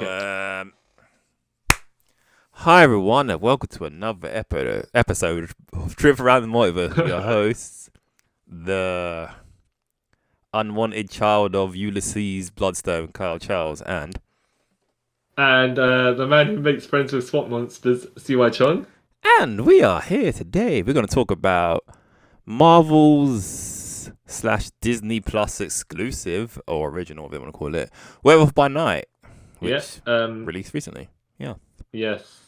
Okay. Hi everyone, and welcome to another episode of Trip Around the Multiverse with your hosts, the unwanted child of Ulysses Bloodstone, Kyle Charles, and the man who makes friends with swamp monsters, CY Chong. we are here today. We're going to talk about Marvel's / Disney Plus exclusive, or original, if they want to call it, Werewolf by Night, which released recently. Yeah. Yes.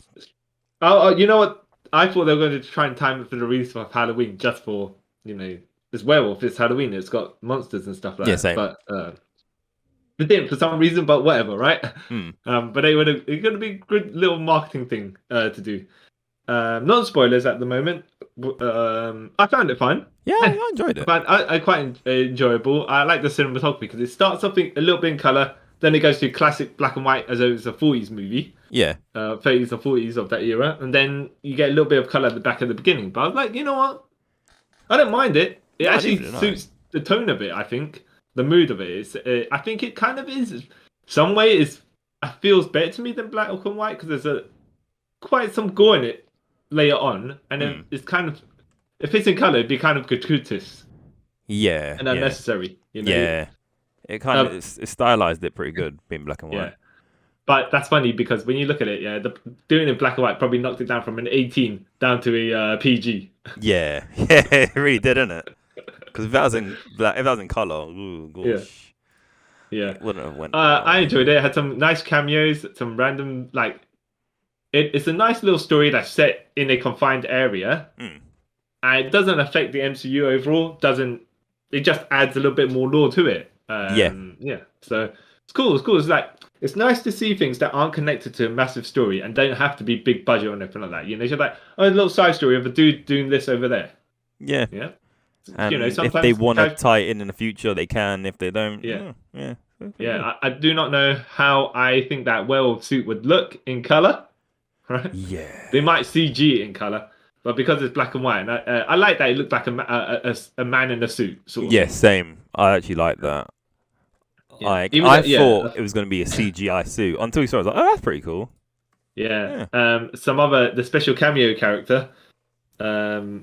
Oh, you know what? I thought they were going to try and time it for the release of Halloween, just for it's werewolf, it's Halloween, it's got monsters and stuff like Yeah, that. same. But they didn't for some reason. But whatever, right? Mm. But it's going to be a good little marketing thing to do. Not spoilers at the moment. I found it fun. Yeah, I enjoyed it. I quite enjoyable. I like the cinematography because it starts something a little bit in color, then it goes to classic black and white as though it's a 40s movie. Yeah. 30s or 40s of that era, and then you get a little bit of color at the back at the beginning. But I was like, you know what? I don't mind it. It actually suits the tone of it. I think the mood of it is. I think it kind of is. Some way it feels better to me than black and white because there's quite some gore in it later on, and then it's kind of, if it's in color, it'd be kind of gratuitous. Yeah. And unnecessary. Yeah. It kind of it stylized it pretty good being black and white. Yeah. But that's funny because when you look at it, doing it in black and white probably knocked it down from an 18 down to a PG. Yeah, it really did, didn't it? Because if that was in color, ooh, gosh. Yeah. It wouldn't have went. I enjoyed it. It had some nice cameos, some random it's a nice little story that's set in a confined area, and it doesn't affect the MCU overall. It just adds a little bit more lore to it. Yeah. So it's cool. It's nice to see things that aren't connected to a massive story and don't have to be big budget or anything like that. It's just like, a little side story of a dude doing this over there. Yeah. Yeah. And if they want to tie it in the future, they can. If they don't, yeah. I do not know how I think that werewolf suit would look in color. Right? Yeah. They might CG it in color, but because it's black and white, and I like that it looked like a man in a suit. Sort of. Yeah, same. I actually like that. Yeah. I thought it was going to be a CGI suit until we saw it. I was like, oh, that's pretty cool. Yeah. The special cameo character. The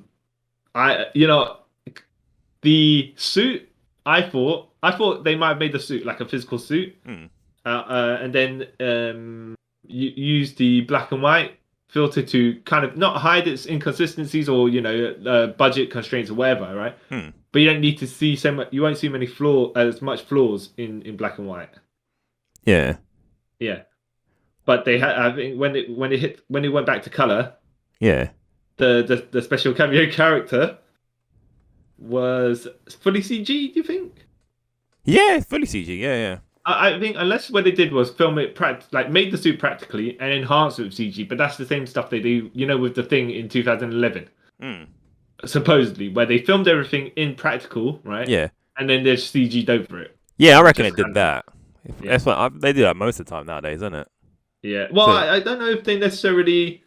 suit. I thought they might have made the suit like a physical suit, and then use the black and white filter to kind of not hide its inconsistencies or budget constraints or whatever, right? But you don't need to see so much. You won't see as much flaws in black and white. Yeah. But they had. I think when it went back to color. Yeah. The special cameo character was fully CG. Do you think? Yeah, fully CG. Yeah. I think unless what they did was film it made the suit practically and enhance it with CG, but that's the same stuff they do, with the Thing in 2011. Supposedly, where they filmed everything in practical, right? Yeah. And then there's CG'd over it. Yeah, I reckon it did that. That's what they do that most of the time nowadays, isn't it? Yeah. Well, I don't know if they necessarily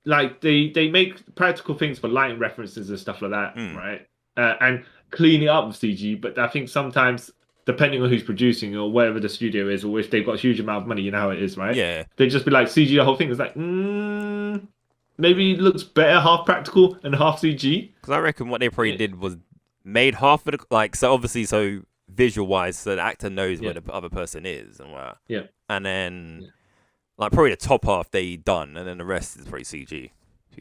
they make practical things for lighting references and stuff like that, right? And clean it up with CG, but I think sometimes, depending on who's producing or wherever the studio is, or if they've got a huge amount of money, you know how it is, right? Yeah. They just be like CG the whole thing. It's like, maybe it looks better half practical and half CG. Because I reckon what they probably did was made half of so visual wise, so the actor knows where the other person is and what. Yeah. And then probably the top half they done, and then the rest is probably CG.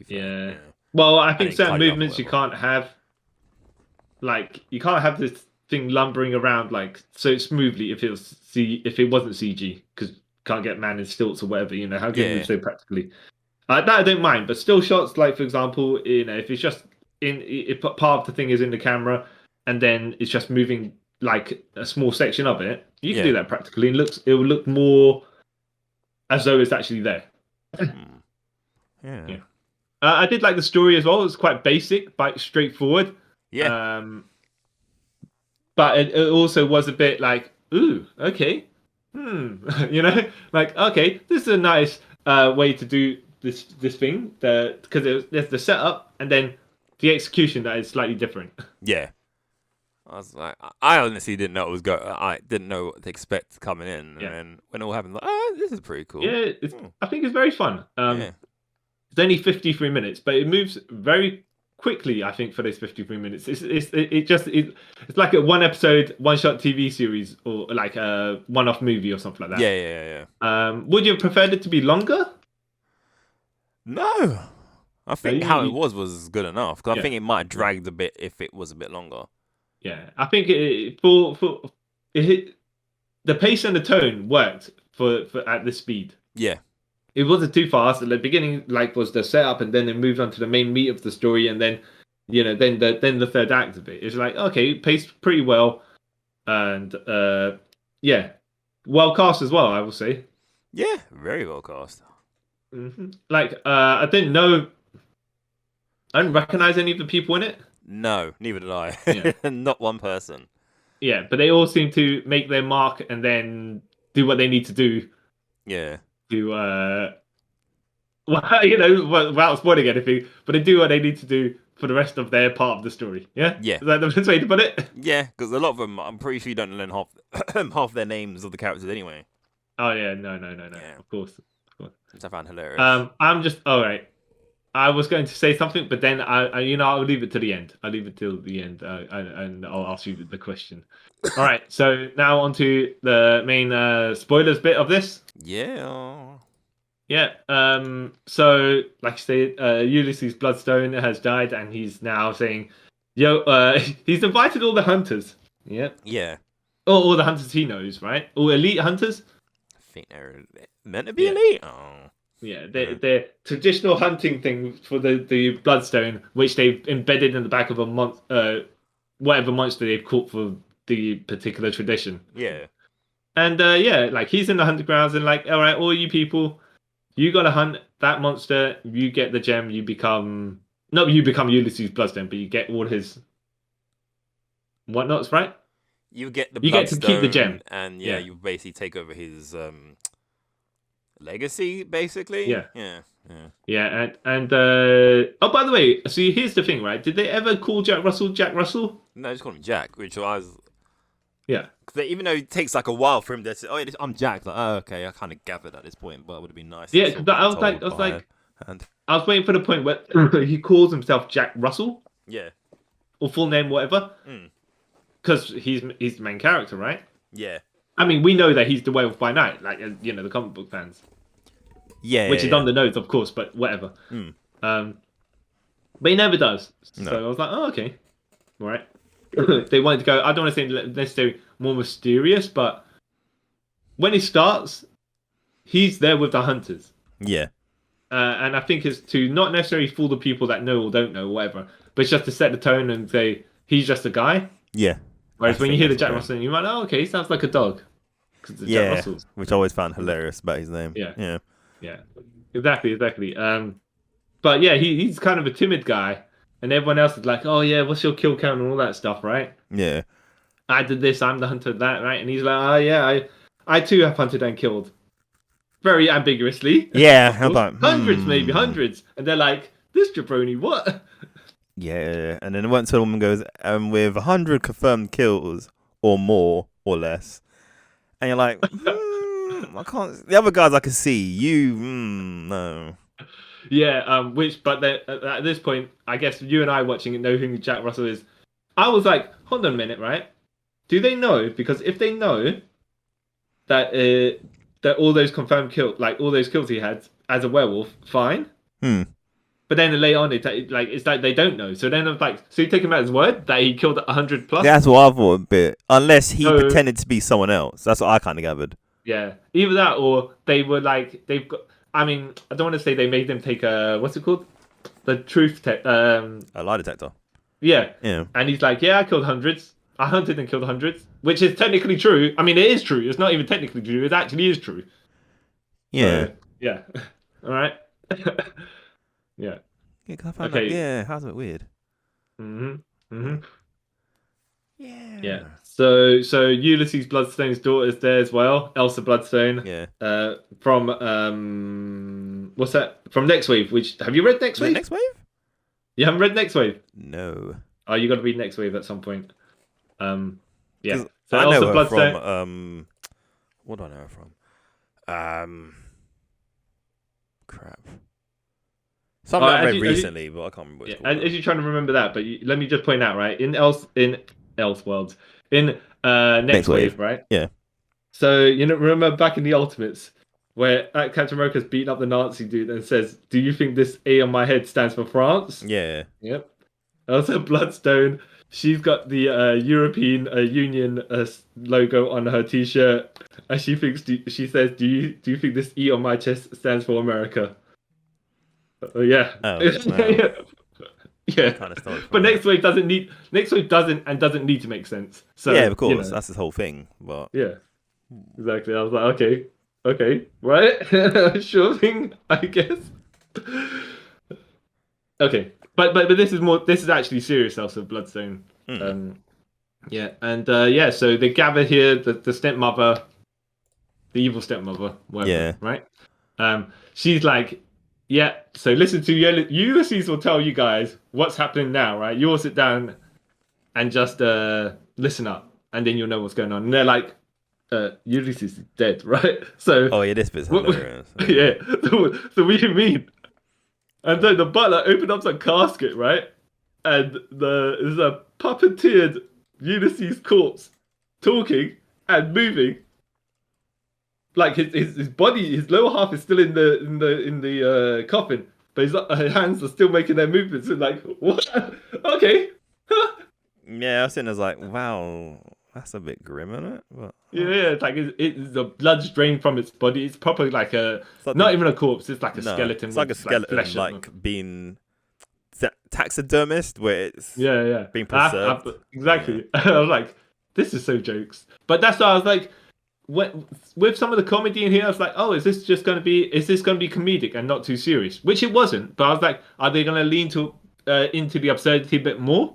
Yeah. Well, I think certain movements you can't have. You can't have this thing lumbering around so smoothly if it wasn't CG, because you can't get man in stilts or whatever. How can you move so practically? That I don't mind, but still shots for example, if it's just if part of the thing is in the camera and then it's just moving a small section of it, you can do that practically. It will look more as though it's actually there. Yeah. I did like the story as well. It's quite basic, but straightforward. Yeah. But it also was a bit ooh, okay. Okay, this is a nice way to do this thing. Because there's the setup and then the execution that is slightly different. Yeah. I was like, I honestly didn't know it was I didn't know what to expect coming in, and then when it all happened, like, oh, this is pretty cool. Yeah, I think it's very fun. Yeah. It's only 53 minutes, but it moves very quickly. I think for those 53 minutes, it's like a one episode, one shot TV series, or like a one-off movie or something like that. Yeah. Would you have preferred it to be longer? No, I think how it was good enough. Because I think it might have dragged a bit if it was a bit longer. Yeah, I think for it, the pace and the tone worked for at this speed. Yeah. It wasn't too fast. At the beginning, like, was the setup, and then it moved on to the main meat of the story, and then, then the third act of it. It's like, okay, paced pretty well, and yeah, well cast as well, I will say. Yeah, very well cast. Mm-hmm. Like, I didn't recognize any of the people in it. No, neither did I. Yeah. Not one person. Yeah, but they all seem to make their mark and then do what they need to do. Yeah. To well, without spoiling anything, but they do what they need to do for the rest of their part of the story. Yeah. Yeah. Is that the best way to put it? Yeah, because a lot of them, I'm pretty sure you don't learn half their names of the characters anyway. Oh yeah, no. Yeah. Of course. Which I found hilarious. I'm just all right. I was going to say something, but then I'll leave it to the end. I'll leave it till the end, and I'll ask you the question. All right. So now on to the main spoilers bit of this. Yeah. Yeah. So, like I said, Ulysses Bloodstone has died, and he's now saying, "Yo, he's invited all the hunters." Yeah. Yeah. All the hunters he knows, right? All elite hunters. I think they're meant to be elite. Oh. Yeah, they're traditional hunting thing for the Bloodstone, which they've embedded in the back of a whatever monster they've caught for the particular tradition. Yeah. And like he's in the hunting grounds, and like, all right, all you people, you gotta hunt that monster. You get the gem. You become Ulysses Bloodstone, but you get all his whatnots, right? You get to keep the gem, and you basically take over his legacy, basically. Yeah. And oh, by the way, see, here's the thing, right? Did they ever call Jack Russell Jack Russell? No, they just call him Jack, which was Because even though it takes like a while for him to say, "Oh, I'm Jack," like, oh, okay, I kind of gathered at this point, but it would have been nice. Yeah, because I was waiting for the point where he calls himself Jack Russell. Yeah. Or full name, whatever. Because he's the main character, right? Yeah. I mean, we know that he's the Werewolf by Night, like the comic book fans. Yeah. Which is on the nose, of course, but whatever. But he never does. No. So I was like, oh, okay, all right. They wanted to go. I don't want to say necessarily more mysterious, but when he starts, he's there with the hunters. Yeah. And I think it's to not necessarily fool the people that know or don't know, or whatever, but it's just to set the tone and say he's just a guy. Yeah. Whereas when you hear the Jack Russell, you might, oh, okay, he sounds like a dog. Jack Russells. Which I always found hilarious about his name. Yeah. Exactly. But yeah, he's kind of a timid guy, and everyone else is like, oh yeah, what's your kill count and all that stuff, right? Yeah. I did this, I'm the hunter, that, right? And he's like, oh yeah, I too have hunted and killed. Very ambiguously. Yeah, how about hundreds, maybe hundreds, and they're like, this jabroni, what? Yeah, and then once a woman goes, with 100 confirmed kills or more or less, and you're like, I can't. The other guys I can see, you, no. Yeah, but at this point, I guess you and I watching it know who Jack Russell is. I was like, hold on a minute, right? Do they know? Because if they know that that all those confirmed kills, like all those kills he had as a werewolf, fine. But then later on, it's like they don't know. So then I'm like, so you take him at his word that he killed 100 plus? That's what I thought a bit. Unless he pretended to be someone else. That's what I kind of gathered. Yeah, either that or they were like they've got. I mean, I don't want to say they made them take a what's it called, the truth test. A lie detector. Yeah. Yeah. And he's like, yeah, I killed hundreds. I hunted and killed hundreds, which is technically true. I mean, it is true. It's not even technically true. It actually is true. Yeah. Yeah. All right. Yeah. Yeah, cause I found that, how's it weird? Yeah. So Ulysses Bloodstone's daughter's there as well, Elisa Bloodstone. Yeah. From what's that? From Next Wave. Which have you read Next Wave? Next Wave? You haven't read Next Wave? No. Oh, you got to read Next Wave at some point. Yeah. So I know Elsa her Bloodstone. from what do I know her from? Crap. Something I read recently, but I can't remember what it's called now. As you're trying to remember that, but let me just point out, right? In Elseworlds, in Next Wave, right? Yeah. So remember back in the Ultimates, where Captain America's beating up the Nazi dude and says, "Do you think this A on my head stands for France?" Yeah. Yep. Elsa Bloodstone. She's got the European Union logo on her T-shirt, and she thinks. She says, "Do you think this E on my chest stands for America?" Yeah. Oh, wow. Yeah. Kind of started But from that. Next Wave doesn't need to make sense. So Yeah, of course. That's his whole thing. But yeah, exactly. I was like, okay, right, sure thing, I guess. Okay, but this is more. This is actually serious. Also, Bloodstone. mm. Yeah, and yeah, so they gather here. The stepmother, the evil stepmother, whatever. Yeah. Right. She's like, yeah. So listen to Ulysses will tell you guys what's happening now. Right. You all sit down and just listen up, and then you'll know what's going on. And they're like, Ulysses is dead, right? So, Oh yeah, this bit's hilarious. yeah. So what do you mean? And then the butler opened up some casket, right? And there's a puppeteered Ulysses corpse talking and moving. Like his body, his lower half is still in the coffin, but his hands are still making their movements. And like, what? Okay. Yeah, I was sitting there like, wow, that's a bit grim, isn't it? But Yeah, it's like the blood's drained from its body. It's probably like not even a corpse. It's like a skeleton. It's like a skeleton, flesh like being taxidermist, where it's being preserved. Exactly. Yeah. I was like, this is so jokes. But that's why I was like, with some of the comedy in here, I was like, oh, is this going to be comedic and not too serious? Which it wasn't. But I was like, are they going to lean into the absurdity a bit more,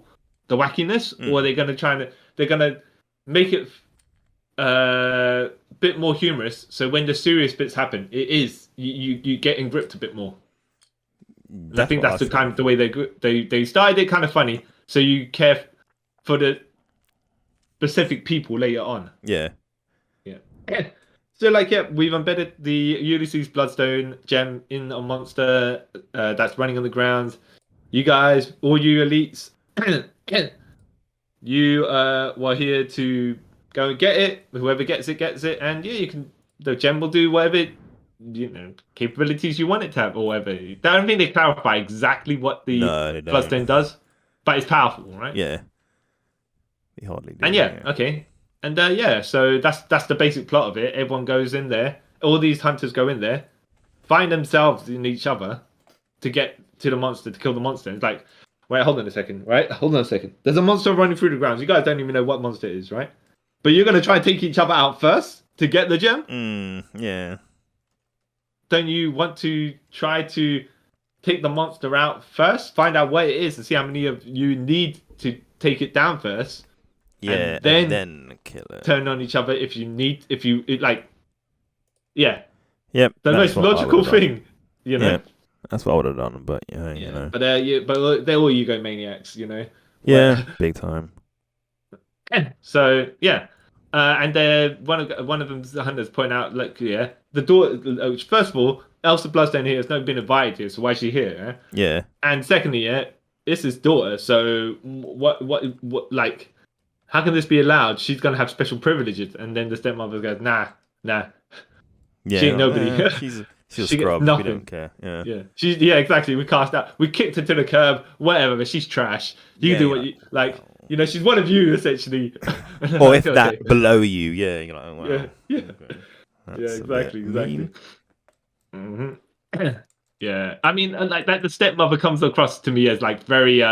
the wackiness, or are they going to they're going to make it bit more humorous, so when the serious bits happen, it is you get gripped a bit more. I think that's the kind of the way they started it kind of funny, so you care for the specific people later on. Yeah. So we've embedded the Ulysses Bloodstone gem in a monster that's running on the ground. You guys, all you elites, you were here to go and get it. Whoever gets it, and the gem will do whatever capabilities you want it to have, or whatever. I don't think they clarify exactly what the Bloodstone does, but it's powerful, right? Yeah. They hardly do. And okay. And so that's the basic plot of it. Everyone goes in there. All these hunters go in there, find themselves in each other to get to the monster, to kill the monster. It's like, wait, hold on a second, right? Hold on a second. There's a monster running through the grounds. You guys don't even know what monster it is, right? But you're going to try and take each other out first to get the gem? Yeah. Don't you want to try to take the monster out first? Find out where it is and see how many of you need to take it down first. Yeah, and then kill it. Turn on each other if you yeah. Yep. The most logical thing, Yeah, that's what I would have done, but you know. But they're all egomaniacs, Yeah, big time. So and one of them's the hunters point out, the door. First of all, Elsa Bloodstone here has never been invited here, so why is she here? Yeah. And secondly, it's his daughter. So what like, how can this be allowed? She's gonna have special privileges. And then the stepmother goes, nah. Yeah, She ain't nobody. She's a scrub. We don't care. Yeah. Exactly. We cast out. We kicked her to the curb. Whatever. But she's trash. You do what you like. She's one of you essentially. Or if that below you, you're like, oh, wow. Yeah. Exactly. Mm-hmm. Yeah. I mean, like that, the stepmother comes across to me as like very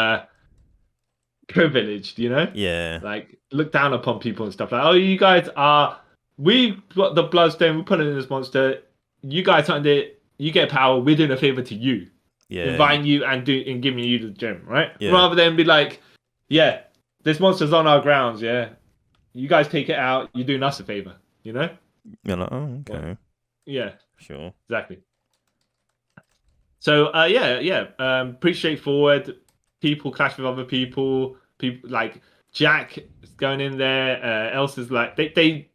privileged. Yeah. Like look down upon people and stuff. Like, oh, you guys are. We've got the bloodstone. We put it in this monster. You guys aren't it. You get power. We're doing a favor to you. Yeah. Inviting you and giving you the gem, right? Yeah. Rather than be like, this monster's on our grounds. Yeah. You guys take it out. You're doing us a favor. You're like, oh, okay. Yeah. Sure. Exactly. So pretty straightforward. People clash with other people. People like Jack is going in there. Elsa's like they're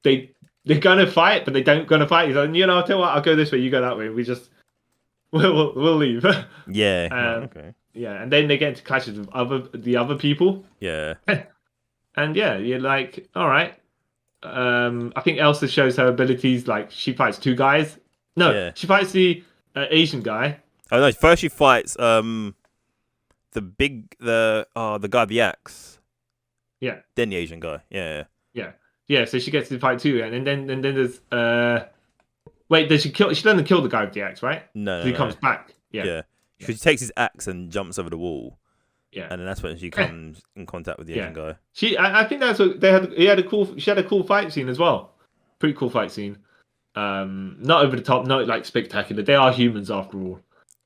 gonna fight, but they don't gonna fight. He's like, I'll tell you what, I'll go this way, you go that way. We'll leave. Yeah. Okay. Yeah, and then they get into clashes with the other people. Yeah. And yeah, you're like, all right. I think Elsa shows her abilities. Like she fights two guys. No, she fights the Asian guy. Oh no! First she fights the guy with the axe. Yeah. Then the Asian guy. Yeah. Yeah. So she gets to fight too, and then there's wait, does she kill? She doesn't kill the guy with the axe, right? No. He comes back. Yeah. She takes his axe and jumps over the wall. Yeah. And then that's when she comes in contact with the Asian guy. I think that's what they had. She had a cool fight scene as well. Pretty cool fight scene. Not over the top, not like spectacular. They are humans after all.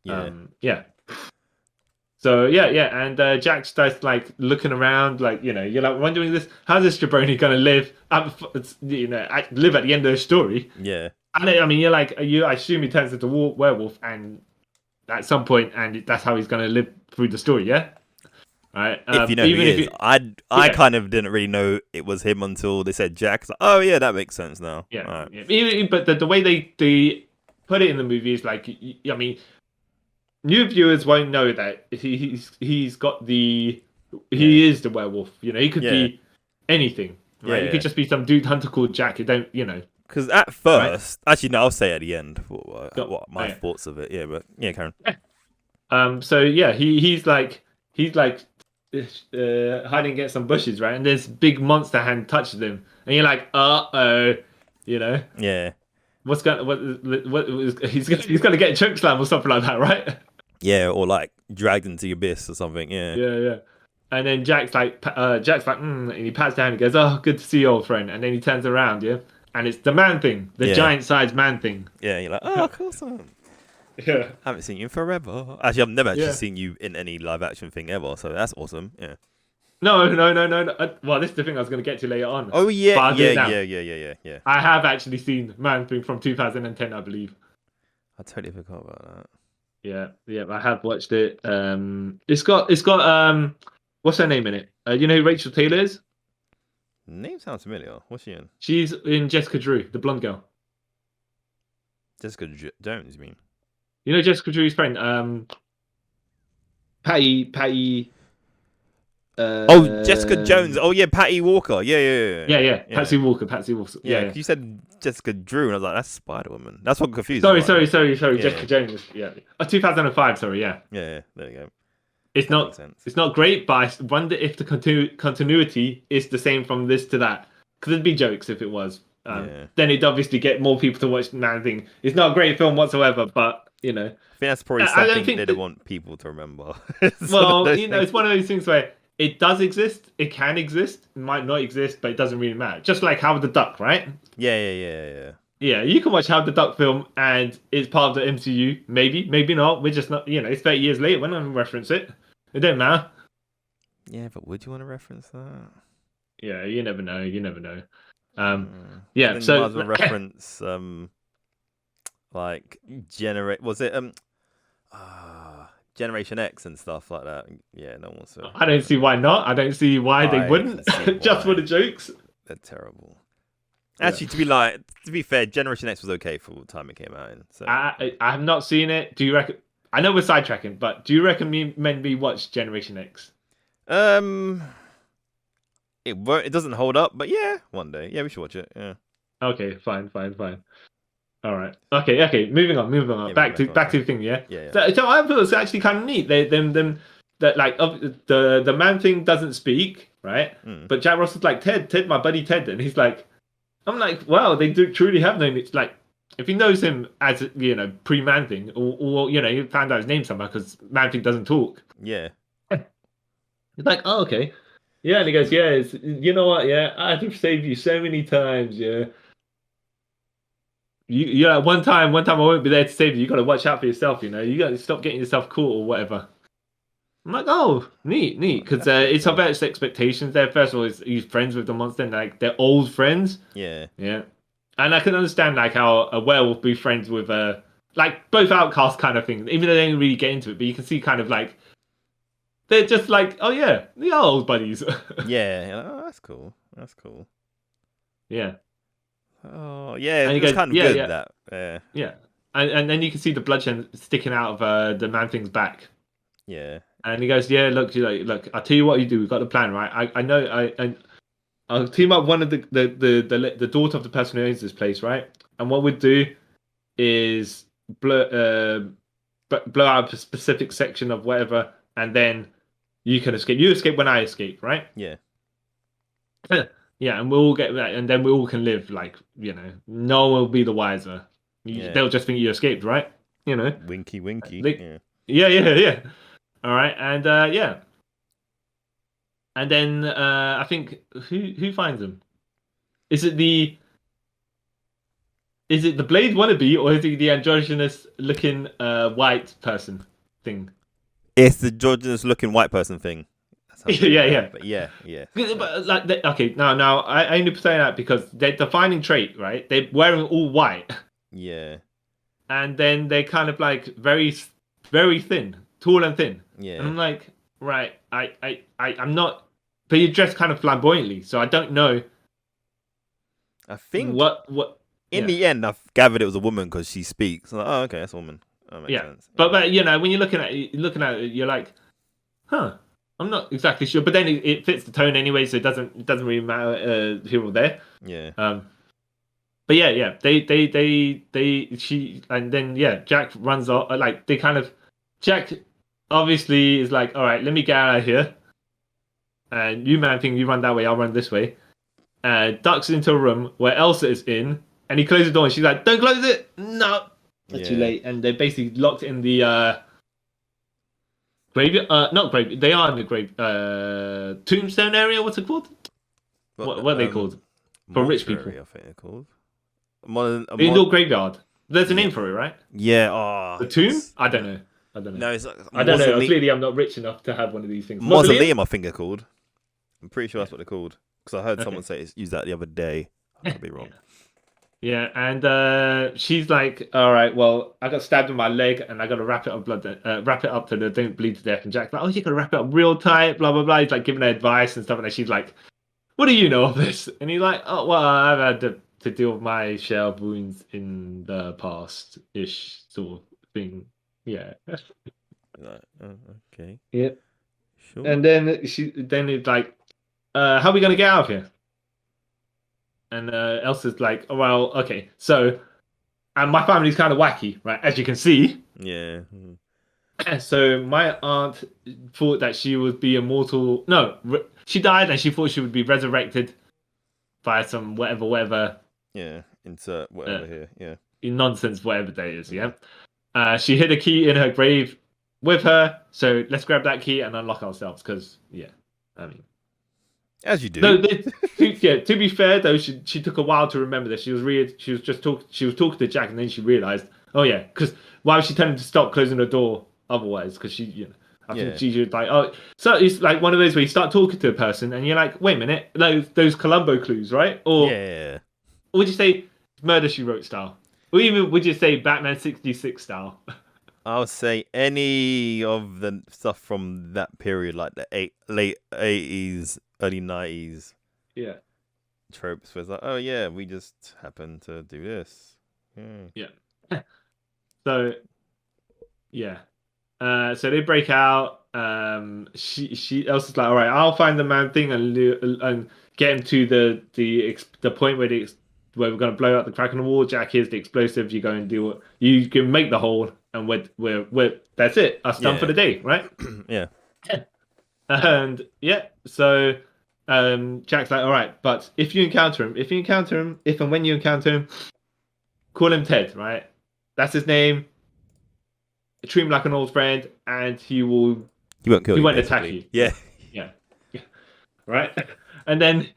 Yeah. So and Jack starts like looking around, like you're like wondering this. How's this jabroni gonna live? Live at the end of the story. Yeah. And I mean, you're like I assume he turns into a werewolf, and at some point, and that's how he's gonna live through the story. Yeah. Right. If you know who he is. I kind of didn't really know it was him until they said Jack. Like, oh yeah, that makes sense now. Yeah. Right. But the way they put it in the movie is like, I mean, new viewers won't know that he's got he is the werewolf. He could be anything. Right. He could just be some dude hunter called Jack. You don't. Because at first, actually, no, I'll say at the end what my thoughts of it. Yeah, but yeah, Karen. So yeah, he's like hiding against some bushes, right? And this big monster hand touches him, and you're like, uh-oh, Yeah. He's gonna get choke slam or something like that, right? Yeah, or like dragged into the abyss or something. Yeah. Yeah. And then Jack's like, and he pats down and goes, "Oh, good to see you, old friend." And then he turns around, and it's the man thing, the giant-sized man thing. Yeah, you're like, oh, cool, son. Yeah. I haven't seen you in forever. Actually, I've never actually seen you in any live-action thing ever, so that's awesome. Yeah. No. Well, this is the thing I was going to get to later on. Oh, yeah. Yeah. I have actually seen Man Thing from 2010, I believe. I totally forgot about that. Yeah, I have watched it. It's got what's her name in it? You know who Rachel Taylor is? Name sounds familiar. What's she in? She's in Jessica Drew, the blonde girl. Jessica Jones, you mean? You know Jessica Drew's friend, Patty. Jessica Jones. Oh yeah, Patty Walker. Yeah. Patsy Walker. Yeah. You said Jessica Drew, and I was like, that's Spider Woman. That's what confused me. Sorry. Yeah. Jessica Jones. Yeah. 2005. Sorry. Yeah. Yeah. There you go. It's not great, but I wonder if the continuity is the same from this to that. Because it'd be jokes if it was. Then it'd obviously get more people to watch Man Thing. It's not a great film whatsoever, but I think that's probably something they'd want people to remember. It's one of those things where it does exist, it can exist, it might not exist, but it doesn't really matter. Just like Howard the Duck, right? Yeah. Yeah, you can watch Howard the Duck film and it's part of the MCU. Maybe not. We're just not, it's 30 years later. We're not going to reference it. It don't matter. Yeah, but would you want to reference that? Yeah, you never know. Yeah, so... You might as well reference, like, Generation X and stuff like that. Yeah, no one wants to. I don't see why not. I don't see why they wouldn't. Just for the jokes. They're terrible. Actually, to be fair, Generation X was okay for the time it came out in. So I have not seen it. Do you reckon? I know we're sidetracking, but do you recommend me watch Generation X? It doesn't hold up, but yeah, one day, we should watch it. Yeah. Okay, fine. All right. Okay. Moving on. Yeah, back to the thing. Yeah. So I feel it's actually kind of neat. That like the man thing doesn't speak, right? But Jack Ross is like Ted, my buddy Ted, and he's like, I'm like, wow, they do truly have known. It's like if he knows him as pre-Man Thing, or he found out his name somehow because Man Thing doesn't talk. Yeah. He's like, oh, okay. Yeah, and he goes, yeah, you know what? Yeah, I've saved you so many times. Yeah. One time I won't be there to save you. You got to watch out for yourself. You got to stop getting yourself caught or whatever. I'm like, oh, neat, because it's about its expectations there. First of all, he's friends with the monster, and like they're old friends. Yeah. And I can understand like how a werewolf be friends with like both outcasts kind of thing, even though they didn't really get into it. But you can see kind of like they're just like, oh yeah, they are old buddies. Yeah. Oh, that's cool. That's cool. Yeah. Oh, yeah. And It he was goes, kind of yeah, good yeah, that. Yeah. yeah. And then you can see the bloodshed sticking out of the Man Thing's back. Yeah. And he goes, yeah, look, look. I'll tell you what you do. We've got the plan, right? I know. And I'll team up one of the daughter of the person who owns this place, right? And what we'd do is blow out a specific section of whatever, and then you can escape. You escape when I escape, right? Yeah. Yeah, and we'll all get that, and then we all can live like, no one will be the wiser. Yeah. They'll just think you escaped, right? Winky, winky. Yeah. All right, and yeah, and then I think who finds them? Is it the Blade wannabe, or is it the androgynous looking white person thing? It's the androgynous looking white person thing. Yeah. But yeah. But like, okay, now I only say that because their defining trait, right? They're wearing all white. Yeah. And then they're kind of like very, very thin, tall and thin. Yeah. And I'm like, right, I'm not. But you dress kind of flamboyantly, so I don't know. I think what. In the end, I gathered it was a woman because she speaks. I'm like, oh, okay, that's a woman. That makes sense. But when you're looking at it, you're like, huh. I'm not exactly sure, but then it fits the tone anyway, so it doesn't really matter here or there. Yeah. But yeah, she and then Jack runs off. Like they kind of, Jack obviously is like, all right, let me get out of here. And you Man Thing, you run that way, I'll run this way. Ducks into a room where Elsa is in, and he closes the door, and she's like, don't close it, no, it's too late. And they're basically locked in the graveyard, not graveyard. They are in the grave, tombstone area. What's it called? What are they called? For rich people, I think they're called. Indoor graveyard. There's a name for it, right? Yeah. Oh, the tomb. I don't know. No, it's like I don't know. Clearly, I'm not rich enough to have one of these things. Mausoleum, I think they're called. I'm pretty sure that's what they're called because I heard someone use that the other day. I could be wrong. Yeah, and she's like, "All right, well, I got stabbed in my leg, and I got to wrap it up wrap it up to the don't bleed to death." And Jack's like, "Oh, you got to wrap it up real tight, blah blah blah." He's like giving her advice and stuff, and then she's like, "What do you know of this?" And he's like, "Oh, well, I've had to deal with my share of wounds in the past ish sort of thing." Yeah. Okay. Yep. Sure. And then it's like, "How are we gonna get out of here?" And Elsa's like, "Oh, well, okay, so, and my family's kind of wacky, right? As you can see." Yeah. And so my aunt thought that she would be immortal. No, she died, and she thought she would be resurrected by some whatever. Yeah. Insert whatever here. Yeah. Nonsense, whatever day is. Yeah. She hid a key in her grave with her. So let's grab that key and unlock ourselves. Because I mean. As you do. No, to be fair though, she took a while to remember this. She was talking to Jack, and then she realized, oh yeah, because why was she telling him to stop closing the door otherwise? Because she, I think she was like, oh, so it's like one of those where you start talking to a person and you're like, wait a minute, those Columbo clues, right? Or would you say Murder She Wrote style, or even would you say Batman 66 style? I would say any of the stuff from that period, like the late 80s, early 90s. Yeah. Tropes was like, oh yeah, we just happen to do this. Yeah. So, yeah. So they break out. She Elsa's like, all right, I'll find the Man Thing and get him to the point where we're gonna blow out the crack in the wall. Jack, here's the explosive. You go and do it. You can make the hole, and we're that's it. Us done for the day, right? Yeah. And so Jack's like, all right, but if and when you encounter him, call him Ted, right? That's his name. Treat him like an old friend, and he won't kill you. He won't attack you. Yeah. Right? And then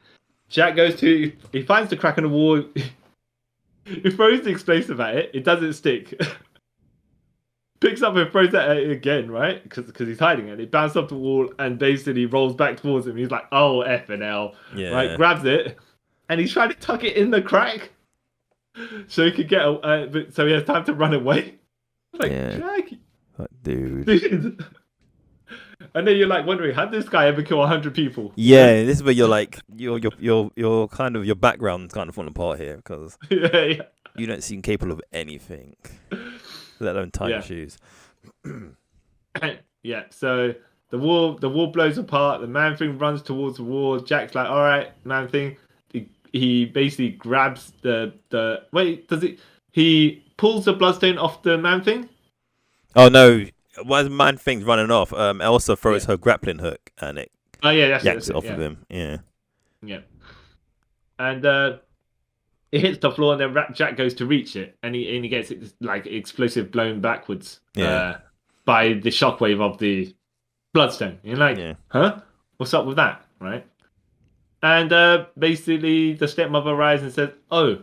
Jack he finds the crack in the wall. He throws the explosive at it. It doesn't stick. Picks up and throws that at it again, right? Because he's hiding it. It bounces off the wall and basically rolls back towards him. He's like, oh, F and L. Yeah. Right? Grabs it. And he's trying to tuck it in the crack. So he could so he has time to run away. Like, Jack. Dude. And then you're like wondering, how did this guy ever kill 100 people? Yeah, this is where you're like, your kind of your background's kind of falling apart here because yeah. you don't seem capable of anything, let alone tying Yeah. shoes. Yeah. So the wall blows apart. The Man Thing runs towards the wall. Jack's like, all right, Man Thing. He basically grabs the wait. Does it? He pulls the Bloodstone off the Man Thing. Oh no! While Man Thing's running off, Elsa throws her grappling hook and it yanks it off of him. Yeah. Yeah. And it hits the floor, and then Jack goes to reach it, and he gets it like explosive blown backwards by the shockwave of the Bloodstone. You're like, huh? What's up with that, right? And basically, the stepmother arrives and says, "Oh,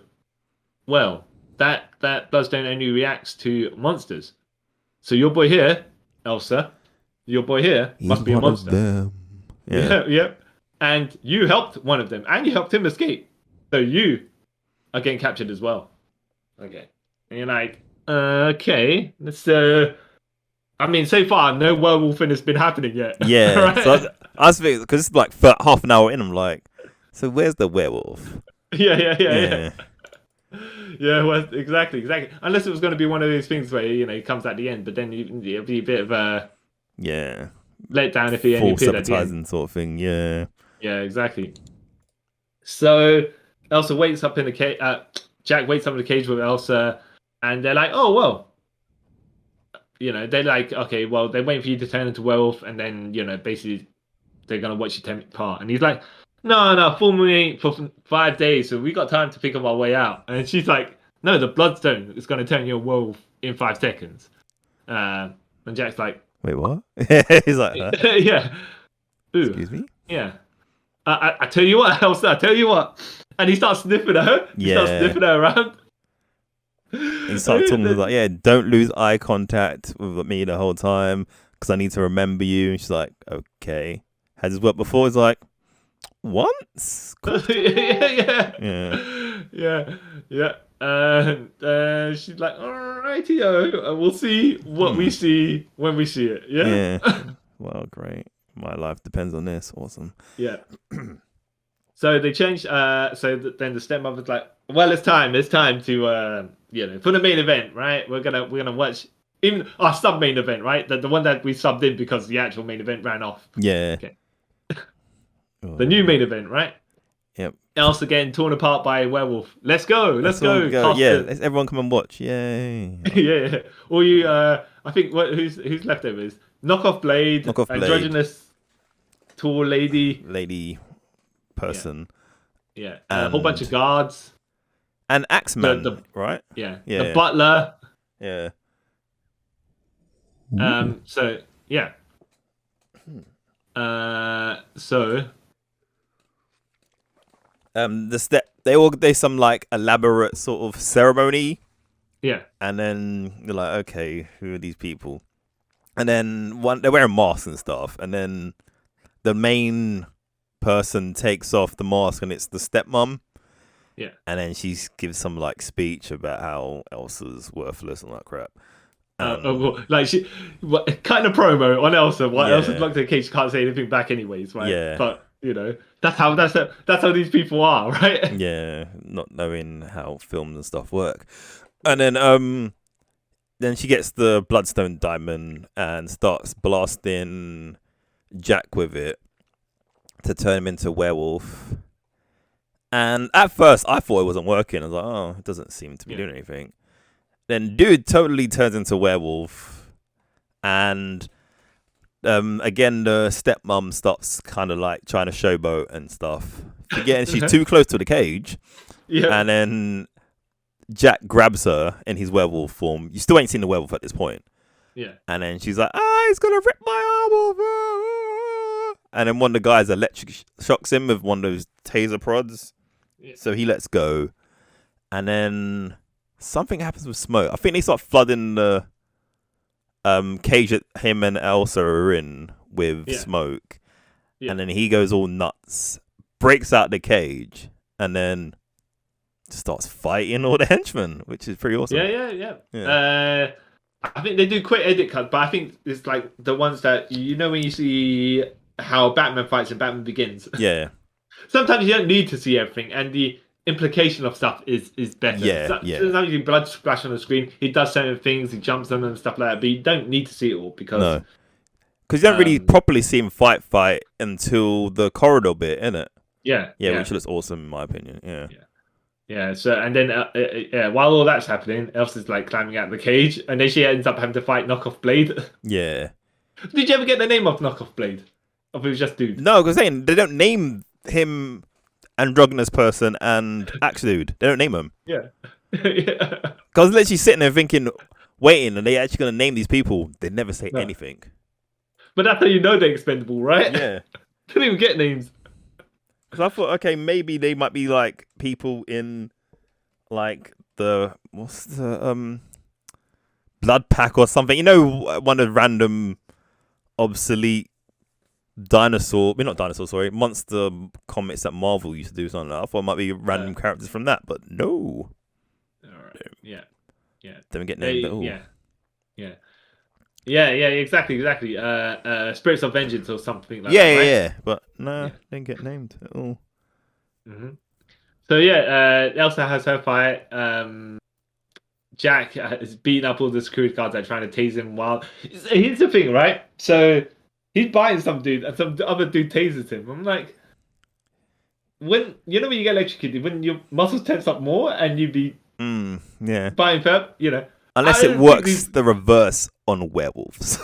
well, that Bloodstone only reacts to monsters. So your boy here, Elsa, your boy here must be a monster." Yeah. And you helped one of them, and you helped him escape. So you are getting captured as well. Okay. And you're like, okay, let's. I mean, so far, no werewolfing has been happening yet. Yeah. Right? So I was thinking, because it's like for half an hour in, I'm like, so where's the werewolf? Yeah. Yeah, well, exactly. Unless it was going to be one of those things where he comes at the end, but then it'll be a bit of a letdown if he only appeared at the end. Sort of thing. Yeah, exactly. So Elsa wakes up in the cage. Jack wakes up in the cage with Elsa, and they're like, "Oh well." They're like, "Okay, well, they're waiting for you to turn into werewolf, and then basically they're gonna watch you take part." And he's like, No, fool me for 5 days, so we got time to think of our way out. And she's like, no, the Bloodstone is going to turn you a werewolf in 5 seconds. And Jack's like, wait, what? He's like, huh? Yeah. Ooh. Excuse me? Yeah. I tell you what, Elsa, I tell you what. And he starts sniffing her. He starts sniffing her around. He starts talking to like, don't lose eye contact with me the whole time because I need to remember you. And she's like, okay. Has this worked before? He's like, once? Yeah. And she's like, alrighty, we'll see what we see when we see it. Yeah. Well, great. My life depends on this. Awesome. Yeah. So they changed. Then the stepmother's like, well, it's time to for the main event, right? We're gonna watch even our sub main event, right? The one that we subbed in because the actual main event ran off. Yeah. Okay. The new main event, right? Yep. Elsa getting torn apart by a werewolf. Let's go. Let's go. Yeah, let's everyone come and watch. Yay. Yeah. Or you, I think, who's leftovers? Knockoff Blade, androgynous tall lady person. Yeah. A whole bunch of guards. And Axeman, right? Yeah. The butler. Yeah. So, yeah. They some like elaborate sort of ceremony. Yeah. And then you're like, okay, who are these people? And then they're wearing masks and stuff. And then the main person takes off the mask and it's the stepmom. Yeah. And then she gives some like speech about how Elsa's worthless and that crap. Like kind of promo on Elsa. While Elsa's locked in the cage, she can't say anything back anyways, right? Yeah. But that's how these people are, right? Yeah, not knowing how films and stuff work. And then she gets the Bloodstone diamond and starts blasting Jack with it to turn him into a werewolf. And at first, I thought it wasn't working. I was like, oh, it doesn't seem to be doing anything. Then dude totally turns into a werewolf. And again, the stepmom starts kind of like trying to showboat and stuff. Again, she's too close to the cage. Yeah. And then Jack grabs her in his werewolf form. You still ain't seen the werewolf at this point. Yeah. And then she's like, he's going to rip my arm off. And then one of the guys electric shocks him with one of those taser prods. Yeah. So he lets go. And then something happens with smoke. I think they start flooding the cage that him and Elsa are in with smoke. Yeah. And then he goes all nuts, breaks out the cage, and then starts fighting all the henchmen, which is pretty awesome. Yeah. I think they do quick edit cuts, but I think it's like the ones that when you see how Batman fights in Batman Begins. Yeah. Sometimes you don't need to see everything, and the implication of stuff is better. Yeah, Sometimes you blood splash on the screen. He does certain things, he jumps on them and stuff like that, but you don't need to see it all because you don't really properly see him fight until the corridor bit, innit? Yeah, which looks awesome in my opinion. Yeah. So and then while all that's happening, Elsa's like climbing out of the cage, and then she ends up having to fight Knockoff Blade. Yeah. Did you ever get the name of Knockoff Blade? Or it was just dude? No, because they don't name him androgynous person and axe dude. They don't name him. Yeah. Yeah. Because literally sitting there thinking, waiting, and they actually gonna name these people. They never say anything. But that's how you know they're expendable, right? Yeah. They don't even get names. Because I thought, okay, maybe they might be like people in like what's the Blood Pack or something. You know, one of the random obsolete monster comics that Marvel used to do something like that. I thought it might be random characters from that, but no. All right. Yeah. Don't get named at all. Yeah, exactly. Spirits of Vengeance or something like that. Yeah. But no, didn't get named at all. Mm-hmm. So Elsa has her fight. Jack is beating up all the security guards that are trying to tase him. Here's the thing, right? So he's biting some dude, and some other dude tases him. I'm like, when you get electrocuted, when your muscles tense up more, and you be biting further, Unless it works the reverse on werewolves.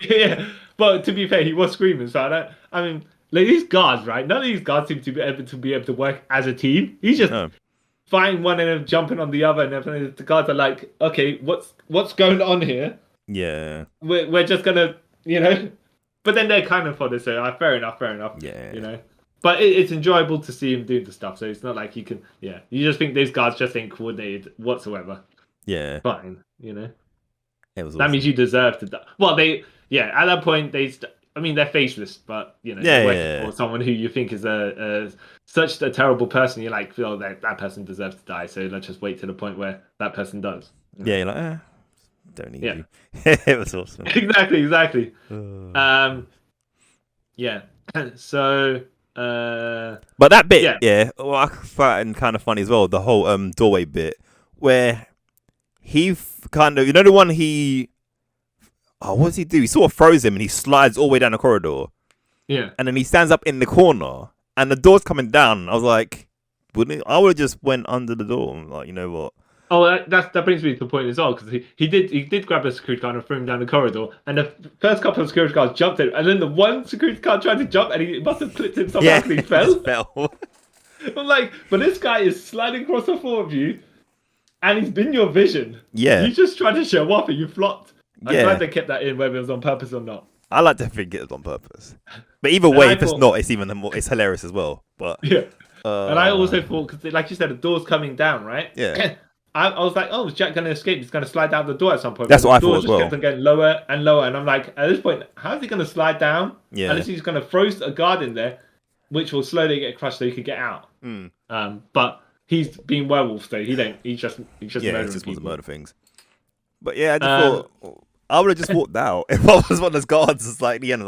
Yeah, but to be fair, he was screaming. So I mean, like these guards, right? None of these guards seem to be able to work as a team. He's just fighting one and jumping on the other, and everything. The guards are like, okay, what's going on here? Yeah, we're just gonna, But then they're kind of for this, so fair enough. Yeah, But it's enjoyable to see him do the stuff. So it's not like you can, you just think these guards just ain't coordinated whatsoever. Yeah, fine, It was that awesome. means you deserve to die. Well, at that point they're faceless, but they're working for someone who you think is such a terrible person. You're like, feel that person deserves to die. So let's just wait to the point where that person does. Yeah, you're like, don't need you. It was awesome. Exactly. Yeah. So. But that bit, well, I find kind of funny as well. The whole doorway bit where he kind of, the one what does he do? He sort of throws him and he slides all the way down the corridor. Yeah. And then he stands up in the corner and the door's coming down. I was like, I would have just went under the door. I'm like, you know what? Oh, that brings me to the point as well, because he did grab a security guard and threw him down the corridor, and the first couple of security guards jumped him, and then the one security guard tried to jump, and he must have clipped himself out and he fell. I'm like, but this guy is sliding across the floor of you, and he's been your vision. Yeah. You just tried to show off and you flopped. I'm glad they kept that in, whether it was on purpose or not. I like to think it was on purpose. But either way, if it's not, it's even more, it's hilarious as well. But yeah. And I also thought, because like you said, the door's coming down, right? Yeah. I was like, oh, is Jack going to escape? He's going to slide down the door at some point. That's what I thought as well. The door just kept on getting lower and lower. And I'm like, at this point, how is he going to slide down? Yeah. Unless he's going to throw a guard in there, which will slowly get crushed so he can get out. But he's being werewolf, so he just wants to murder things. But yeah, I just thought, I would have just walked out if I was one of those guards. It's like the end,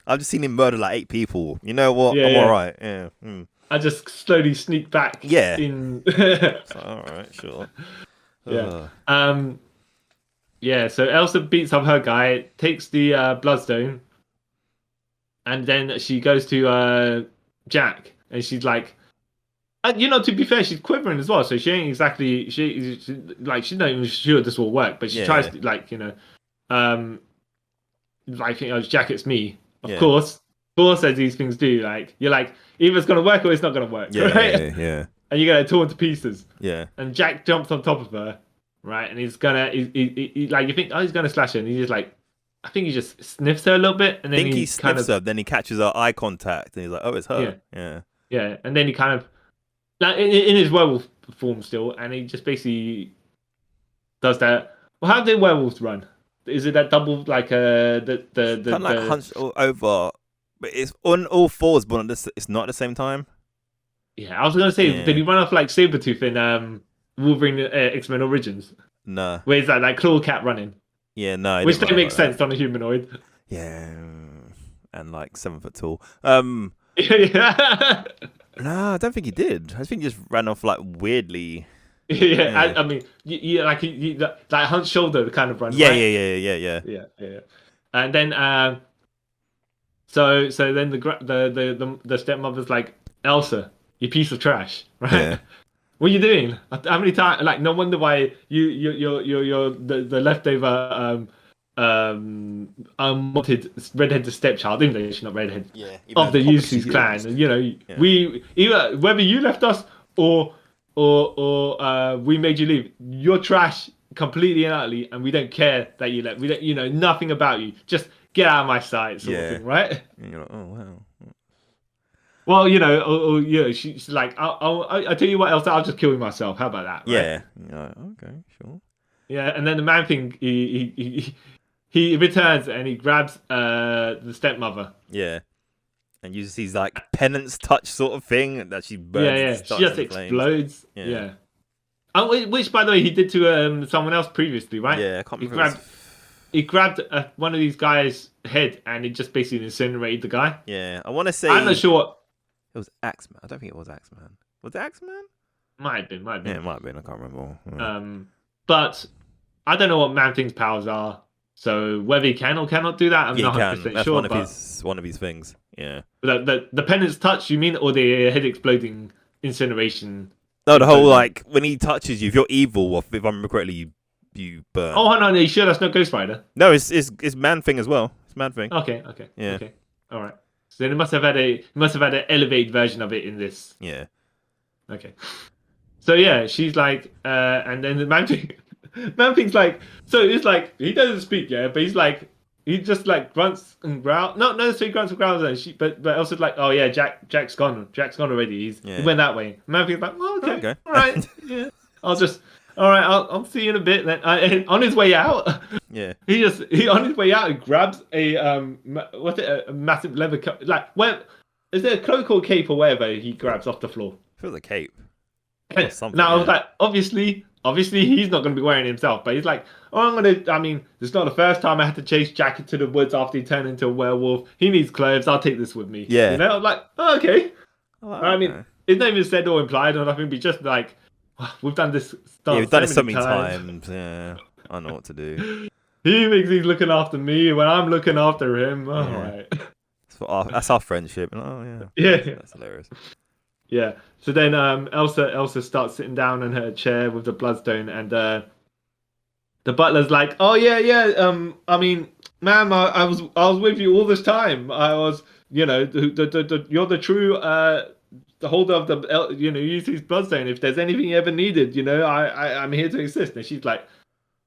I've just seen him murder like 8 people. You know what? I'm all right. Yeah. I just slowly sneak back. Yeah. All right, sure. Yeah. So Elsa beats up her guy, takes the Bloodstone, and then she goes to Jack, and she's like, to be fair, she's quivering as well, so she ain't exactly she's not even sure this will work, but she tries to Jack, it's me. Of course, as these things do, you're like, either it's gonna work or it's not gonna work, right? Yeah. And you get it torn to pieces. Yeah. And Jack jumps on top of her, right? And he's gonna, you think, he's gonna slash her, and he's just like, I think he just sniffs her a little bit, and then he sniffs her. Then he catches her eye contact, and he's like, oh, it's her. Yeah. And then he kind of, like, in his werewolf form still, and he just basically does that. Well, how do werewolves run? Is it that double, like the kind of like hunched over? But it's on all fours, but it's not at the same time. Yeah, I was gonna say, did he run off like Sabretooth in Wolverine X-Men Origins? No. Where he's like claw cat running. Yeah, no, it which didn't don't run make like that. sense on a humanoid. Yeah, and like 7 foot tall. Yeah, No, I don't think he did. I think he just ran off like weirdly. yeah. Yeah, I mean, like like hunched shoulder kind of run, yeah, right? yeah, yeah, yeah, yeah. Yeah. And then so then the stepmother's like, Elsa, you piece of trash, right? Yeah. What are you doing? How many times? Like, no wonder why you're the leftover unwanted redheaded stepchild, even though she's not redhead, Yeah, even of though the probably she Ulysses is. clan. And, you know, Yeah. we either whether you left us or we made you leave. You're trash completely and utterly, and we don't care that you left. We don't, you know, nothing about you. Just get out of my sight, sort of Yeah. thing, right? And you're like, oh wow. Well, you know, or you know, she's like, I'll tell you what else, I'll just kill myself. How about that, right? Yeah. And you're like, okay, sure. Yeah, and then the man thing, he returns and he grabs the stepmother. Yeah. And uses his like penance touch sort of thing that she Yeah, burns and yeah, she starts just in flames. explodes. Yeah. Yeah. Which, by the way, he did to someone else previously, right? Yeah, I can't He remember. grabbed one of these guys' head and he just basically incinerated the guy. Yeah, I want to say I'm not sure what. it was Axeman. I don't think it was Axeman. Was it Axeman? Might have been. Yeah, it might have been. I can't remember. But I don't know what Man Thing's powers are. So whether he can or cannot do that, I'm Yeah, not he 100% can. That's sure. one of his things. Yeah. The penance touch, you mean, or the head exploding incineration? No, the whole implosion? like when he touches you, if you're evil, if I remember correctly, you burn. Oh no, you sure that's not Ghost Rider? No, it's man thing as well. It's man thing. Okay. Yeah. Okay. All right. So then it must have had an elevated version of it in this. Yeah. Okay. So yeah, she's like, and then the man thing, man thing's like, so it's like he doesn't speak, yeah, but he just like grunts and growls. Not necessarily grunts and growls, and but also like, oh yeah, Jack's gone already. He went that way. Man thing's like, well, okay. All right, yeah, all right, I'll see you in a bit. Then and on his way out, Yeah. he on his way out, he grabs a massive leather coat. Like, where is there a cloak or cape or whatever he grabs off the floor? Feel the cape. Now I was like, obviously he's not going to be wearing it himself, but he's like, oh, I mean, it's not the first time I had to chase Jack into the woods after he turned into a werewolf. He needs clothes. I'll take this with me. Yeah. You know, I'm like, oh, okay. Oh, I mean, it's not even said or implied or nothing, but just like, we've done this stuff. Yeah, we've done it so many many times. Yeah, I know what to do. He thinks he's looking after me when I'm looking after him. All right. That's our friendship. Oh yeah. Yeah. That's hilarious. Yeah. So then Elsa starts sitting down in her chair with the Bloodstone, and the butler's like, "Oh yeah. I mean, ma'am, I was with you all this time. I was, you know, you're the true the holder of the, you know, use his Bloodstone. If there's anything you ever needed, you know, I'm here to assist." And she's like,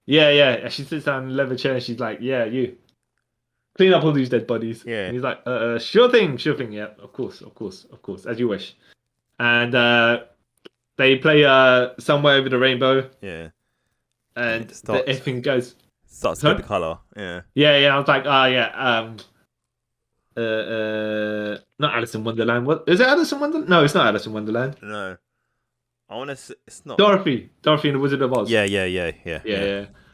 "Yeah." And she sits down in the leather chair. And she's like, "Yeah, you clean up all these dead bodies." Yeah. And he's like, sure thing. Yeah, of course, as you wish." And they play Somewhere Over the Rainbow. Yeah. And starts, everything goes. Starts to get the colour. Yeah. Yeah. I was like, not Alice in Wonderland. What is it? Alice in Wonderland? No, it's not Alice in Wonderland. No. I want to say it's not. Dorothy and the Wizard of Oz. Yeah.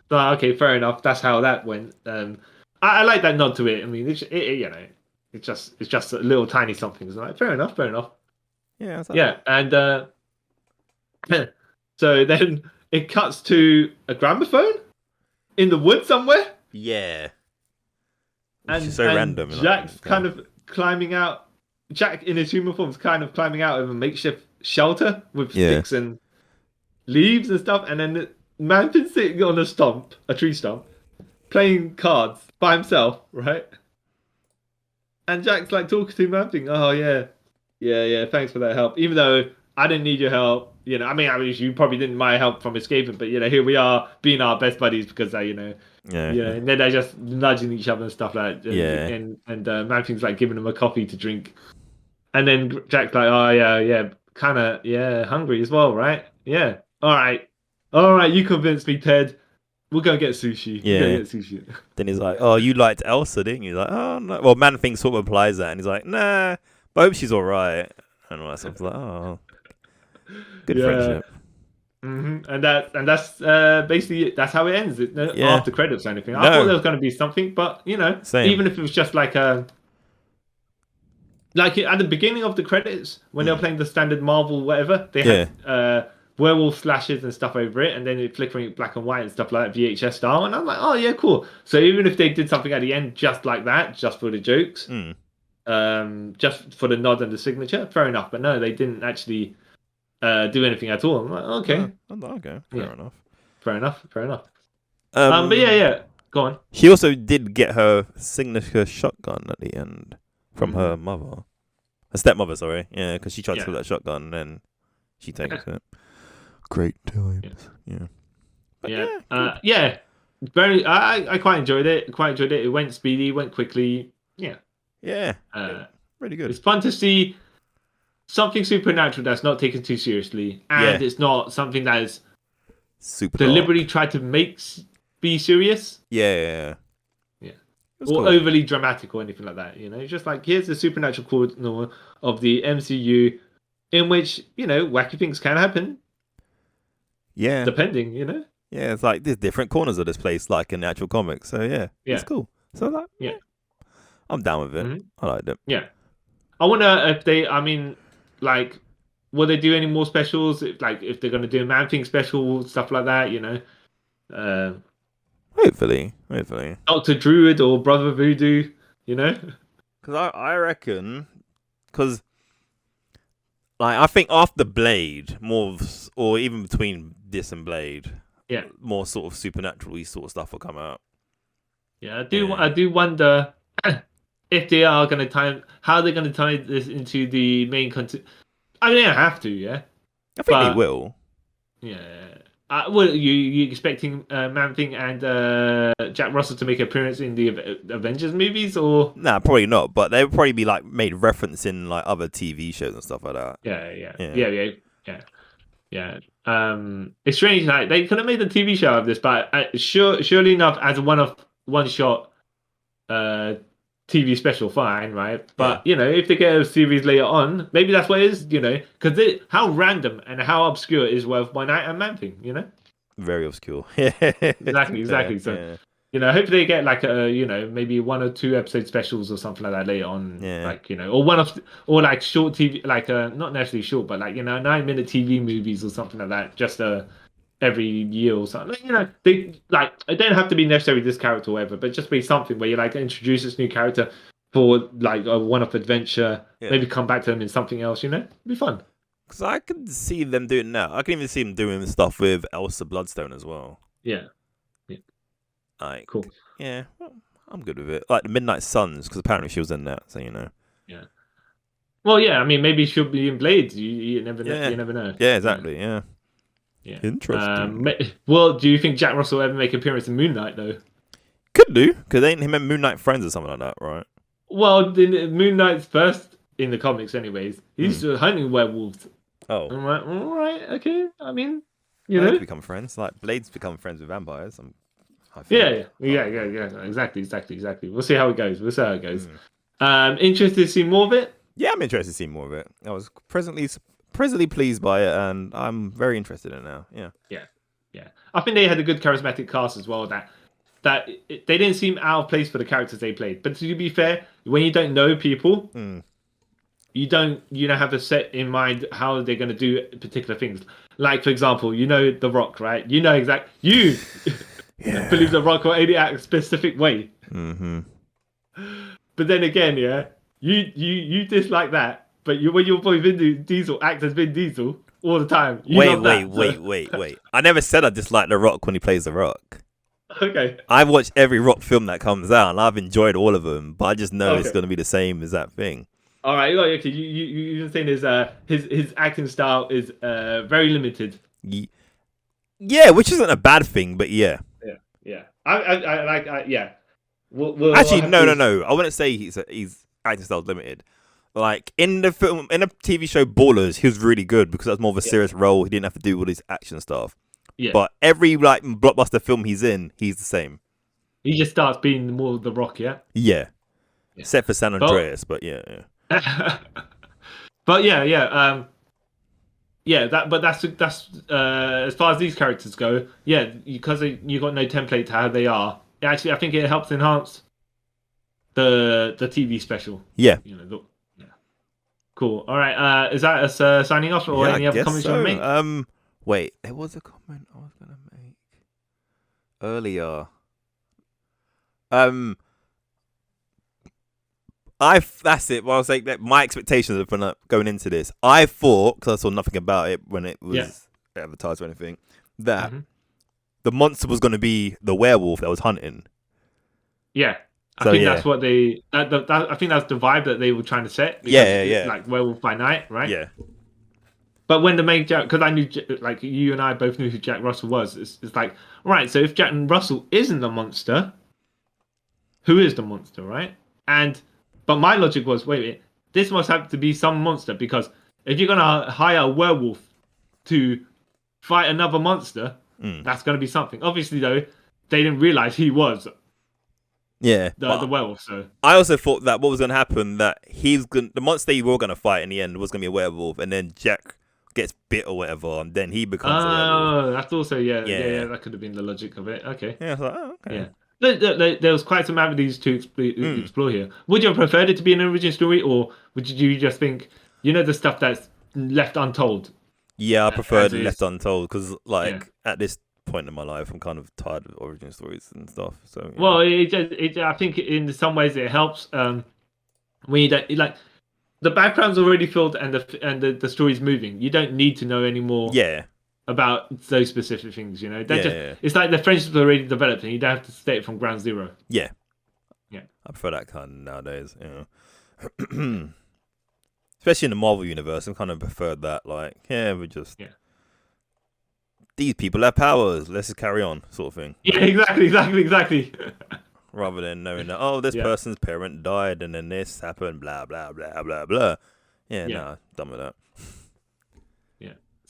So, okay, fair enough. That's how that went. I like that nod to it. I mean, you know, it's just a little tiny something. It's like, fair enough. Yeah. Yeah, and so then it cuts to a gramophone in the woods somewhere. Yeah. And it's so random. Jack's kind of climbing out. Jack in his human form is kind of climbing out of a makeshift shelter with sticks and leaves and stuff. And then the man's been sitting on a tree stump, playing cards by himself, right? And Jack's like talking to him, I'm thinking, oh yeah, thanks for that help. Even though I didn't need your help, you know. I mean, you probably didn't my help from escaping, but you know, here we are being our best buddies because you know. And then they're just nudging each other and stuff like that. And Manfing's like giving him a coffee to drink. And then Jack's like, oh yeah, kind of, hungry as well, right? Yeah. All right, you convinced me, Ted. We'll go get sushi. Yeah. Then he's like, oh, you liked Elsa, didn't you? He's like, oh no. Well, Man-Thing sort of implies that, and he's like, nah, but I hope she's all right. And all that stuff. Like, oh, good friendship. And that's basically that's how it ends. No Yeah. after credits or anything. I thought No. there was going to be something, but Same. even if it was just like like at the beginning of the credits when they were playing the standard Marvel whatever, they had werewolf slashes and stuff over it, and then it flickering black and white and stuff like that, VHS style. And I'm like, oh yeah, cool. So even if they did something at the end just like that, just for the jokes, just for the nod and the signature, fair enough. But no, they didn't actually do anything at all. I'm like, okay, okay, fair enough. But yeah, go on. She also did get her signature shotgun at the end from her mother, her stepmother. Sorry, yeah, because she tried to steal that shotgun, and then she takes it. Great times, yeah. Very. I quite enjoyed it. It went speedy, went quickly. Yeah. Really good. It's fun to see something supernatural that's not taken too seriously, and it's not something that is super deliberately tried to be serious. Yeah. Or cool. Overly dramatic or anything like that. It's just like, here's the supernatural corner of the MCU, in which wacky things can happen. Yeah. Depending, Yeah, it's like there's different corners of this place, like in the actual comics. So it's cool. So like, I'm down with it. I liked it. Yeah. I wonder if they, like, will they do any more specials? If they're going to do a Man-Thing special, stuff like that, Hopefully. Dr. Druid or Brother Voodoo, Because I reckon, because like I think after Blade, or even between this and Blade, more sort of supernatural-y sort of stuff will come out. Yeah, I do wonder if they are going to how they're going to tie this into the main content. I mean, they don't have to, yeah. I think they will. Yeah. Well, you expecting Man-Thing and Jack Russell to make an appearance in the Avengers movies, or? Nah, probably not. But they would probably be like made reference in like other TV shows and stuff like that. Yeah. It's strange. Like they could have made a TV show of this, but surely enough, as a one-shot TV special, fine, right? But if they get a series later on, maybe that's what it is, because how random and how obscure is Werewolf by Night and Man-Thing, Very obscure. Exactly. So hopefully they get like maybe 1 or 2 episode specials or something like that later on, or like short TV, like not necessarily short, but like 9-minute TV movies or something like that, just every year or something. They don't have to be necessarily this character or whatever, but just be something where you like introduce this new character for like a one-off adventure, maybe come back to them in something else. It'd be fun. Because I can see them doing that. I can even see them doing stuff with Elisa Bloodstone as well. Yeah. Like, cool. Yeah, well, I'm good with it. Like the Midnight Suns, because apparently she was in that, so Yeah. Well, yeah. I mean, maybe she'll be in Blades. You never know. You never know. Yeah, exactly. Yeah. Interesting. Well, do you think Jack Russell will ever make an appearance in Moon Knight though? Could do, because ain't him and Moon Knight friends or something like that, right? Well, Moon Knight's first in the comics, anyways. He's hunting werewolves. Oh. I'm like, all right, okay. I mean, they become friends. Like Blades become friends with vampires. Yeah. Exactly. We'll see how it goes. Interested to see more of it? Yeah, I'm interested to see more of it. I was presently pleased by it, and I'm very interested in it now. Yeah. I think they had a good charismatic cast as well. That they didn't seem out of place for the characters they played. But to be fair, when you don't know people, you don't have a set in mind how they're going to do particular things. Like for example, The Rock, right? You believe The Rock will only act a specific way. But then again, you dislike that. But when your boy Vin Diesel acts as Vin Diesel all the time. Wait. I never said I dislike The Rock when he plays The Rock. Okay. I've watched every Rock film that comes out, and I've enjoyed all of them. But I just know it's going to be the same as that thing. All right. Okay. You're saying his acting style is very limited. Yeah, which isn't a bad thing, but yeah. I like. Yeah. We'll actually, no. I wouldn't say his acting style is limited. Like in the TV show Ballers, he was really good because that's more of a serious role. He didn't have to do all this action stuff. Yeah. But every like blockbuster film he's in, he's the same. He just starts being more The Rock, yeah. Yeah. Except for San Andreas, but yeah. But yeah. Yeah, that's as far as these characters go. Yeah, because you got no template to how they are. Actually, I think it helps enhance the TV special. Yeah. Yeah. Cool. All right. Is that us signing off, or Yeah, I any other guess comments you want to make? so. Wait, there was a comment I was gonna make earlier. Um, that's it. Well, I was like, that my expectations of going into this, I thought, because I saw nothing about it when it was advertised or anything, that the monster was going to be the werewolf that was hunting. Yeah, I think that's what they. I think that's the vibe that they were trying to set. Because like Werewolf by Night, right? Yeah. But when the main Jack, because I knew, like you and I both knew who Jack Russell was. It's like, right. So if Jack Russell isn't the monster, who is the monster, right? But my logic was, wait, this must have to be some monster, because if you're gonna hire a werewolf to fight another monster, that's gonna be something. Obviously, though, they didn't realize he was the werewolf. So I also thought that what was gonna happen, that the monster you were gonna fight in the end was gonna be a werewolf, and then Jack gets bit or whatever, and then he becomes a werewolf. Oh, that's also yeah. That could have been the logic of it. Okay. Yeah, I was like, oh, okay. Yeah. There was quite some avenues to explore here. Would you have preferred it to be an origin story, or would you just think, the stuff that's left untold? Yeah, I preferred left untold, because at this point in my life, I'm kind of tired of origin stories and stuff. So well, I think in some ways it helps when you don't like the background's already filled and the story's moving. You don't need to know anymore. Yeah. About those specific things, it's like the friendship's already developed, and you don't have to state it from ground zero. Yeah, yeah. I prefer that kind nowadays. Especially in the Marvel universe, I kind of prefer that. Like, we just these people have powers. Let's just carry on, sort of thing. Yeah, exactly. Rather than knowing that this person's parent died and then this happened, blah blah blah blah blah. No, done with that.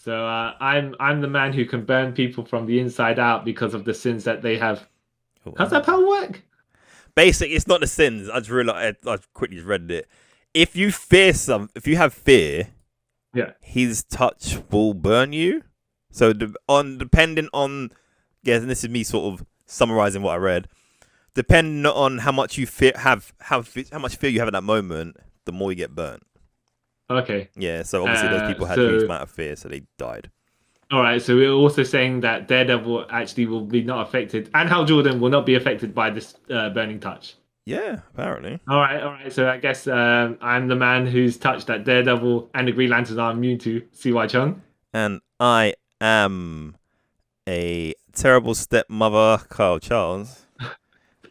So I'm the man who can burn people from the inside out because of the sins that they have. How's that power work? Basically, it's not the sins. I just realized. I quickly read it. If you have fear, his touch will burn you. So depending on, and this is me sort of summarizing what I read. Depending on how much you how much fear you have at that moment, the more you get burnt. Okay. Yeah, so obviously those people had a huge amount of fear, so they died. All right, so we're also saying that Daredevil actually will be not affected, and Hal Jordan will not be affected by this burning touch. Yeah, apparently. All right. So I guess I'm the man who's touched that Daredevil and the Green Lanterns are immune to. CY Chung. And I am a terrible stepmother, Kyle Charles.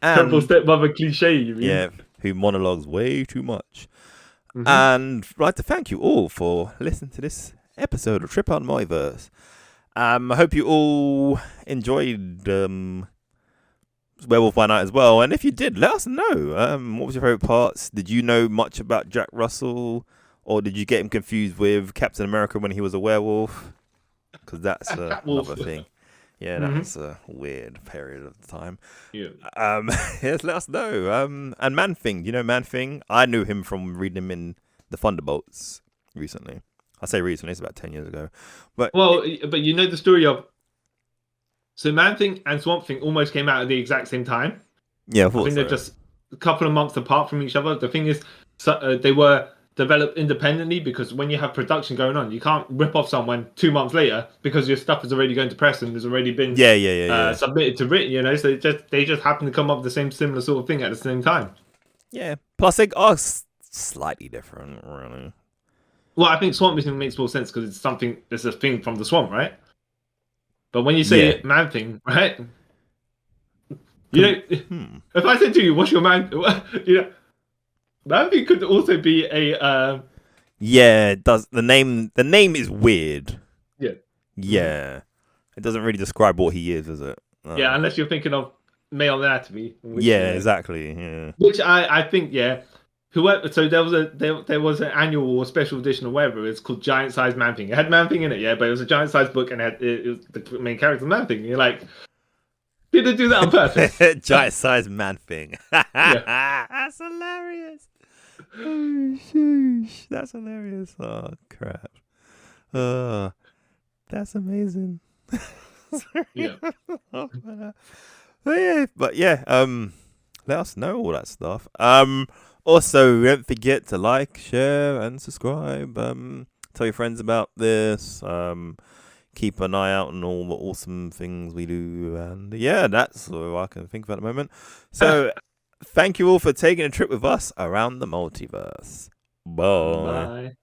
Terrible stepmother cliche, you mean? Yeah, who monologues way too much. Mm-hmm. And I'd like to thank you all for listening to this episode of Trip on Multiverse. I hope you all enjoyed Werewolf by Night as well. And if you did, let us know. What was your favourite parts? Did you know much about Jack Russell? Or did you get him confused with Captain America when he was a werewolf? Because that's another thing. Yeah, that's a weird period of time. Yeah. Yes, let us know. And Man-Thing, do you know Man-Thing? I knew him from reading him in the Thunderbolts recently. I say recently, it's about 10 years ago. But you know the story of... So Man-Thing and Swamp Thing almost came out at the exact same time. Yeah, I think they're just a couple of months apart from each other. The thing is, they were developed independently, because when you have production going on, you can't rip off someone 2 months later because your stuff is already going to press and has already been submitted to written, so they just happen to come up with the same similar sort of thing at the same time. Yeah, plus they are slightly different, really. Well, I think Swamp Thing makes more sense because it's a thing from the swamp, right? But when you say Man-Thing, right? If I said to you, what's your man, Man-Thing could also be a... Yeah, it does. The name is weird. Yeah. Yeah. It doesn't really describe what he is it? Yeah, unless you're thinking of Male Anatomy. Exactly. Yeah. Which I think, whoever. So there was an annual or special edition or whatever. It's called Giant Size Man-Thing. It had Man-Thing in it, but it was a giant size book, and it was the main character Man-Thing. You're like, did they do that on purpose? Giant Size Man-Thing. That's hilarious. Oh, sheesh. That's hilarious. Oh, crap. That's amazing. Yeah. But yeah, let us know all that stuff. Also, don't forget to like, share, and subscribe. Tell your friends about this. Keep an eye out on all the awesome things we do. And yeah, that's all I can think of at the moment. So, thank you all for taking a trip with us around the multiverse. Bye. Bye.